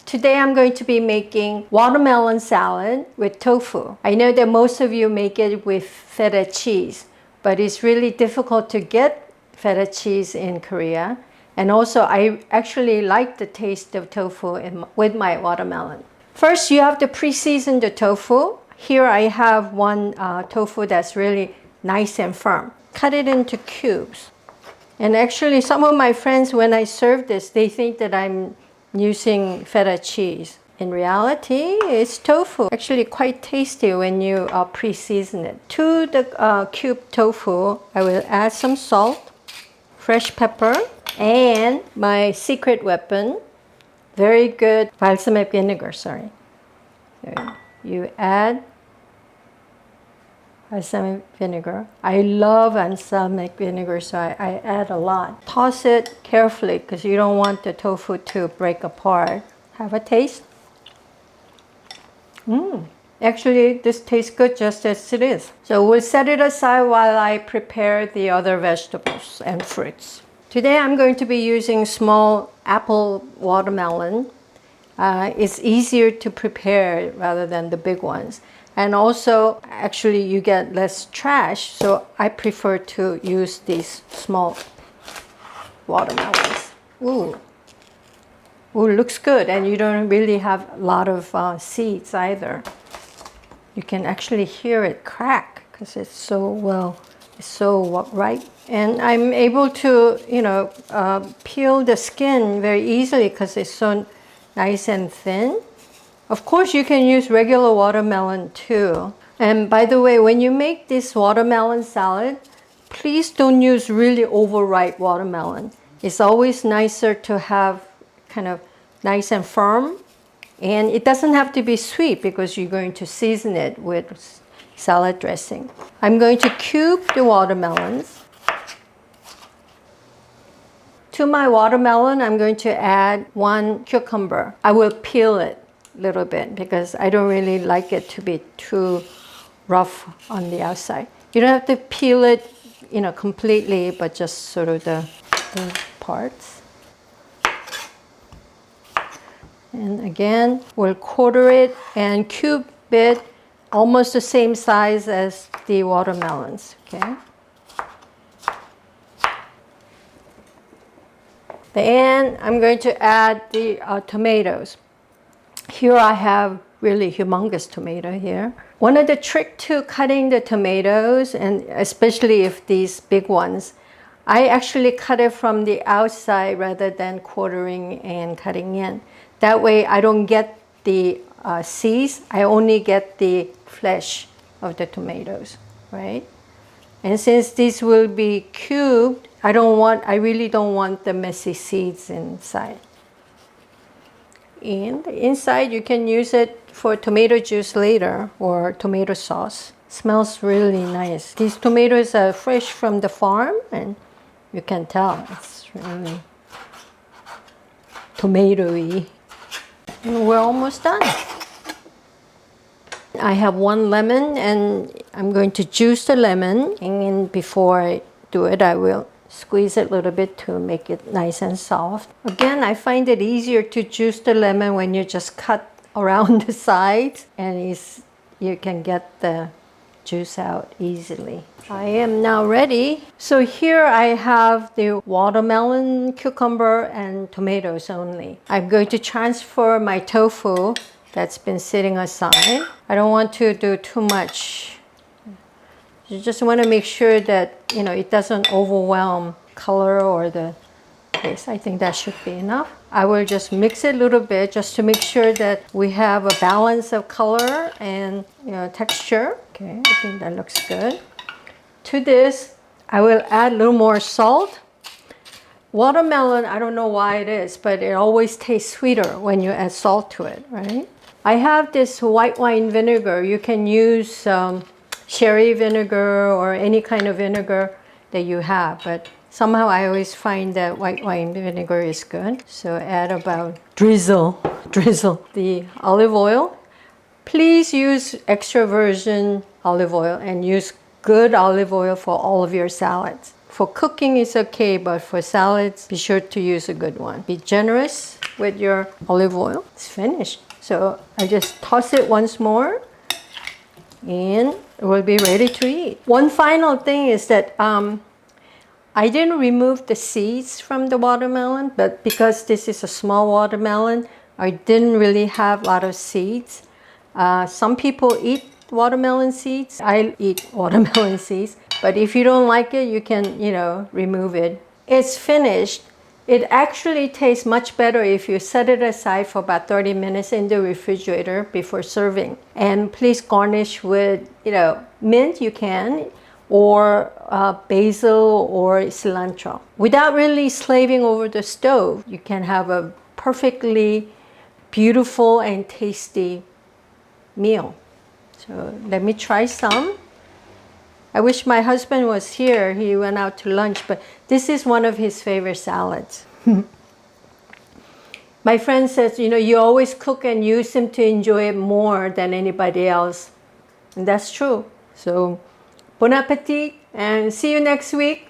Today I'm going to be making watermelon salad with tofu. I know that most of you make it with feta cheese, but it's really difficult to get feta cheese in Korea. And also I actually like the taste of tofu with my watermelon. First, you have to pre-season the tofu. Here I have one tofu that's really nice and firm. Cut it into cubes. And actually some of my friends, when I serve this, they think that I'm using feta cheese. In reality, it's tofu. Actually quite tasty when you pre-season it. To the cube tofu, I will add some salt, fresh pepper, and my secret weapon, very good balsamic vinegar, sorry. So you add balsamic vinegar. I love balsamic vinegar, so I add a lot. Toss it carefully because you don't want the tofu to break apart. Have a taste. Actually, this tastes good just as it is. So we'll set it aside while I prepare the other vegetables and fruits. Today I'm going to be using small apple watermelon. It's easier to prepare rather than the big ones. And also, actually, you get less trash, so I prefer to use these small watermelons. Ooh, looks good, and you don't really have a lot of seeds either. You can actually hear it crack because it's so ripe. And I'm able to, peel the skin very easily because it's so nice and thin. Of course, you can use regular watermelon too. And by the way, when you make this watermelon salad, please don't use really overripe watermelon. It's always nicer to have kind of nice and firm. And it doesn't have to be sweet because you're going to season it with salad dressing. I'm going to cube the watermelons. To my watermelon, I'm going to add 1 cucumber. I will peel it little bit because I don't really like it to be too rough on the outside. You don't have to peel it, completely, but just sort of the parts. And again, we'll quarter it and cube it almost the same size as the watermelons, okay? Then I'm going to add the tomatoes. Here I have really humongous tomato here. One of the trick to cutting the tomatoes, and especially if these big ones, I actually cut it from the outside rather than quartering and cutting in. That way I don't get the seeds, I only get the flesh of the tomatoes, right? And since these will be cubed, I really don't want the messy seeds inside. And the inside, you can use it for tomato juice later or tomato sauce. Smells really nice. These tomatoes are fresh from the farm, and you can tell it's really tomatoey. And we're almost done. I have 1 lemon, and I'm going to juice the lemon. And before I do it, I will squeeze it a little bit to make it nice and soft. Again, I find it easier to juice the lemon when you just cut around the sides, and you can get the juice out easily. I am now ready. So here I have the watermelon, cucumber, and tomatoes only. I'm going to transfer my tofu that's been sitting aside. I don't want to do too much. You just want to make sure that, it doesn't overwhelm color or the taste. I think that should be enough. I will just mix it a little bit just to make sure that we have a balance of color and texture. Okay, I think that looks good. To this, I will add a little more salt. Watermelon, I don't know why it is, but it always tastes sweeter when you add salt to it, right? I have this white wine vinegar. You can use sherry vinegar or any kind of vinegar that you have, but somehow I always find that white wine vinegar is good. So add about drizzle the olive oil. Please use extra virgin olive oil and use good olive oil for all of your salads. For cooking it's okay, but for salads, be sure to use a good one. Be generous with your olive oil. It's finished. So I just toss it once more and it will be ready to eat. One final thing is that I didn't remove the seeds from the watermelon, but because this is a small watermelon, I didn't really have a lot of seeds. Some people eat watermelon seeds. I eat watermelon seeds, but if you don't like it, you can, remove it. It's finished. It actually tastes much better if you set it aside for about 30 minutes in the refrigerator before serving. And please garnish with, mint you can, or basil or cilantro. Without really slaving over the stove, you can have a perfectly beautiful and tasty meal. So let me try some. I wish my husband was here. He went out to lunch, but this is one of his favorite salads. My friend says, you always cook and you seem to enjoy it more than anybody else. And that's true. So, bon appetit and see you next week.